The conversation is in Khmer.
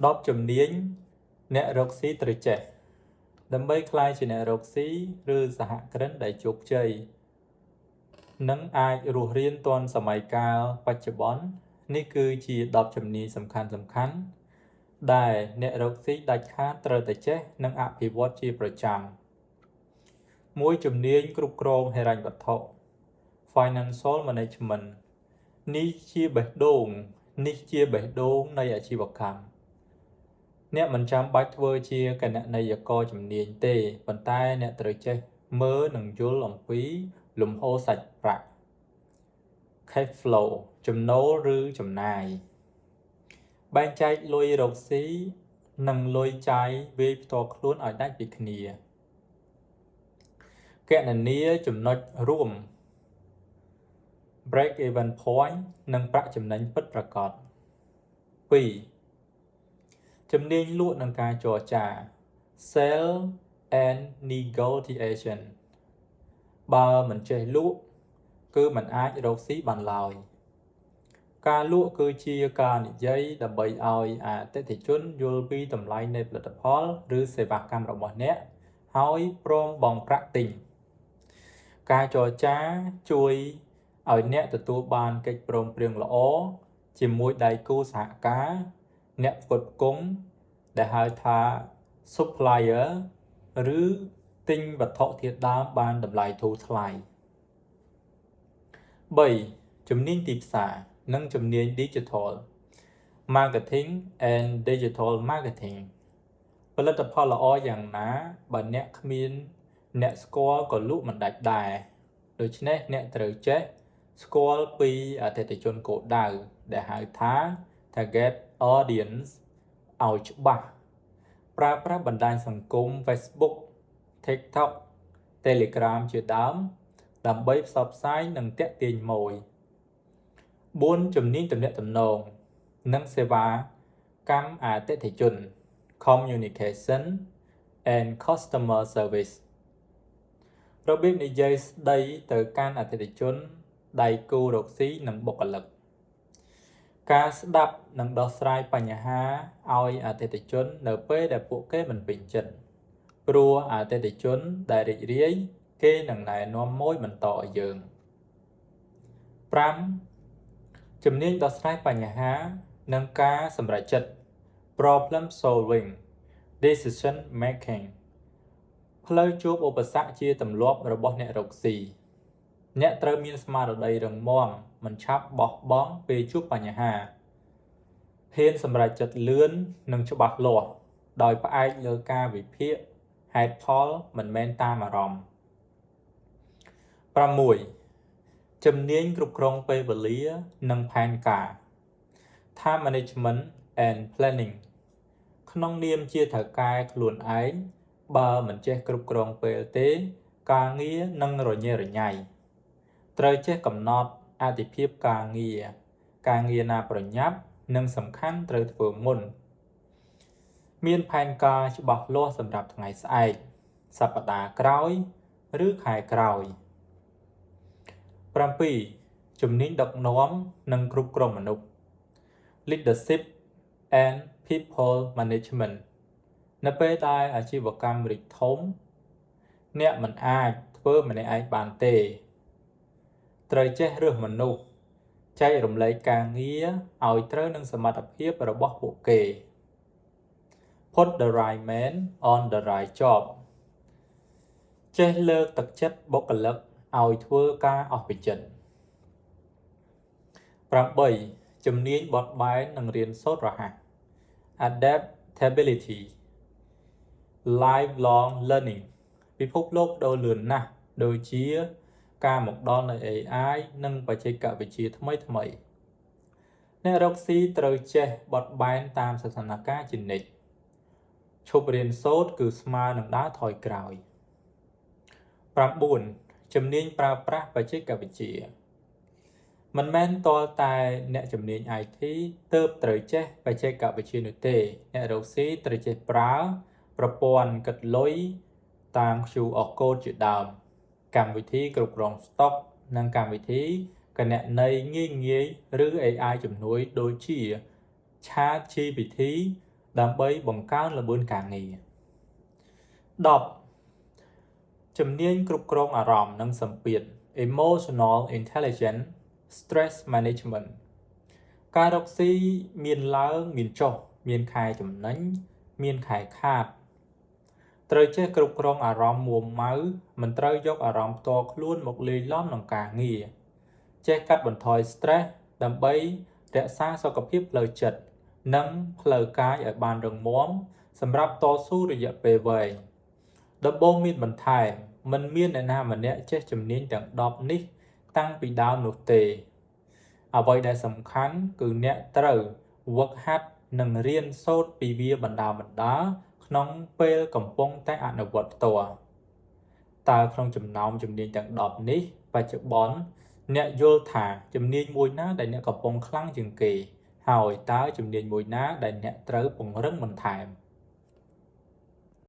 ដបជំនាញអ្នករកស៊ីត្រូវចេះដើម្បីក្លាយជាអ្នករកស៊ីឬសហគ្រិនដែលជោគជ័យនិងអាចរស់រានទាន់សម័យកាលបច្ចុប្បន្ននេះគឺជា10ជំនាញសំខាន់ដែលអ្នករកស៊ីដាច់ខាតត្រូវតែចេះនិងអភិវឌ្ឍជាប្រចាំមួយជំនាញគ្រប់គ្រងហិរញ្ញវត្ថុ Financial Management នេះជាបេះដូងនៃអាជីវកម្មអ្នកមិនចាំបាច់ធ្វើជាគណនេយ្យករជំនាញទេប៉ុន្តែអ្នកត្រូវចេះមើលនិងយល់អំពីលំហូរសាច់ប្រាក់ Cash flow ចំណូលឬចំណាយបែងចែកលុយរកស៊ីនិងលុយចាយវាយផ្ទាល់ខ្លួនឲ្យដាច់ពីគ្នាគណនាចំណុចរួម break even point និងប្រាក់ចំណេញពិតប្រាកដ 2. ជំនាញលក់និងការចរចា Sell and Negotiation បើមិនចេះលក់គឺមិនអាចរកស៊ីបានឡើយការលក់គឺជាការនិយាយដើម្បីឲ្យអតិថិជនយល់ពីតម្លៃនៃផលិតផលឬសេវាកម្មរបស់អ្នកហើយព្រមបង់ប្រាក់ទិញការចរចាជួយឲ្យអ្នកទទួលបានកិច្ចព្រមព្រៀងល្អជាមួយដៃគូសហការអ្នកផ្គត់ផ្គង់ដែលហៅថា supplier ឬទិញវត្ថុធាតុដើមបានតម្លៃធូរថ្លៃ 3. ជំនាញទីផ្សារនិងជំនាញ Digital Marketing and Digital Marketing ផលិតផលល្អយ៉ាងណាបើអ្នកគ្មានអ្នកស្គាល់ក៏លក់មិនដាច់ដែរដូច្នេះអ្នកត្រូវចេះស្គាល់ពីអតិថិជនគោលដៅដែលហៅថា Target Audience ឲ្យច្បាស់ប្រើប្រាស់បណ្ដាញសង្គម Facebook TikTok Telegram ជាដើមដើម្បីផ្សព្វផ្សាយនិងទាក់ទាញម៉ូយ 4. ជំនាញទំនាក់ទំនងនិងសេវាកម្មអតិថិជន Communication and Customer Service របៀបនិយាយស្ដីទៅកាន់អតិថិជនដៃគូរកស៊ីនិងបុគ្គលិកការស្ដាប់និងដោះស្រាយបញ្ហាឲ្យអតិថិជននៅពេលដែលពួកគេមិនពេញចិត្តព្រោះអតិថិជនដែលរីករាយគេនឹងណែនាំម៉ូយបន្តឲ្យយើង 5. ជំនាញដោះស្រាយបញ្ហានិងការសម្រេចចិត្ត Problem Solving Decision Making ផ្លូវជួបឧបសគ្គជាទម្លាប់របស់អ្នករកស៊ីអ្នកត្រូវមានស្មារតីរឹងមាំមិនឆាប់បោះបង់ពេលជួបបញ្ហាហ៊ានសម្រេចចិត្តលឿននិងច្បាស់លាស់ដោយផ្អែកលើការវិភាគហេតុផលមិនមែនតាមអារម្មណ៍ 6. ជំនាញគ្រប់គ្រងពេលវេលានិងផែនការ Time Management and Planning ក្នុងនាមជាថៅកែខ្លួនឯងបើមិនចេះគ្រប់គ្រងពេលទេការងារនឹងរញ៉េរញ៉ៃត្រូវចេះកំណត់អាទិភាពការងារណាប្រញាប់និងសំខាន់ត្រូវធ្វើមុនមានផែនការច្បាស់លាស់សម្រាប់ថ្ងៃស្អែកសប្តាហ៍ក្រោយឬខែក្រោយ 7. ជំនាញដឹកនាំនិងគ្រប់គ្រងមនុស្ស Leadership and People Management នៅពេលដែលអាជីវកម្មរីកធំអ្នកមិនអាចធ្វើម្នាក់ឯងបានទេត្រូវចេះរើសមនុស្សចែករំលែកការងារឲ្យត្រូវនឹងសមត្ថភាពរបស់ពួកគេ Put the right man on the right job ចេះលើកទឹកចិត្តបុគ្គលិកឲ្យធ្វើការអស់ពីចិត្ត 8. ជំនាញបត់បែននិងរៀនសូត្ររហ័ស Adaptability Lifelong Learning ពិភពលោកប្ដូរលឿនណាស់ដូចជាការមកដល់នៃ AI និងបច្ចេកវិទ្យាថ្មីអ្នករកស៊ីត្រូវចេះបត់បែនតាមស្ថានភាពជានិច្ចឈប់រៀនសូត្រគឺស្មើនឹងដើរថយក្រោយ 9. ជំនាញប្រើប្រាស់បច្ចេកវិទ្យាមិនមែនទាល់តែអ្នកជំនាញ IT ទើបត្រូវចេះបច្ចេកវិទ្យានោះទេអ្នករកស៊ីត្រូវចេះប្រើប្រព័ន្ធគិតលុយតាម QR code ជាដើមកម្មវិធីគ្រប់គ្រងស្តុកនិងកម្មវិធីគណនេយ្យងាយឬ AI ជំនួយដូចជា ChatGPT ដើម្បីបង្កើនល្បឿនការងារ10ជំនាញគ្រប់គ្រងអារម្មណ៍និងសម្ពាធ Emotional Intelligence Stress Management ការរកស៊ីមានឡើងមានចុះមានខែចំណេញមានខែខាតត្រូវចេះគ្រប់គ្រងអារម្មណ៍មួម៉ៅមិនត្រូវយកអារម្មណ៍ផ្ទាល់ខ្លួនមកលាយឡំនឹងការងារចេះកាត់បន្ថយ stress ដើម្បីរក្សាសុខភាពផ្លូវចិត្តនិងផ្លូវកាយឲ្យបានរឹងមាំសម្រាប់តស៊ូរយៈពេលវែងដំបូងមានបន្ថែមមិនមានអ្នកណាម្នាក់ចេះជំនាញទាំង10នេះតាំងពីដើមនោះទេអ្វីដែលសំខាន់គឺអ្នកត្រូវវឹកហាត់និងរៀនសូត្រពីវាបណ្ដាក្នុងពេលកំពុងតែអនុវត្តផ្ទាល់តើក្នុងចំណោមជំនាញទាំង10នេះបច្ចុប្បន្នអ្នកយល់ថាជំនាញមួយណាដែលអ្នកកំពុងខ្លាំងជាងគេហើយតើជំនាញមួយណាដែលអ្នកត្រូវពង្រឹងបន្ថែម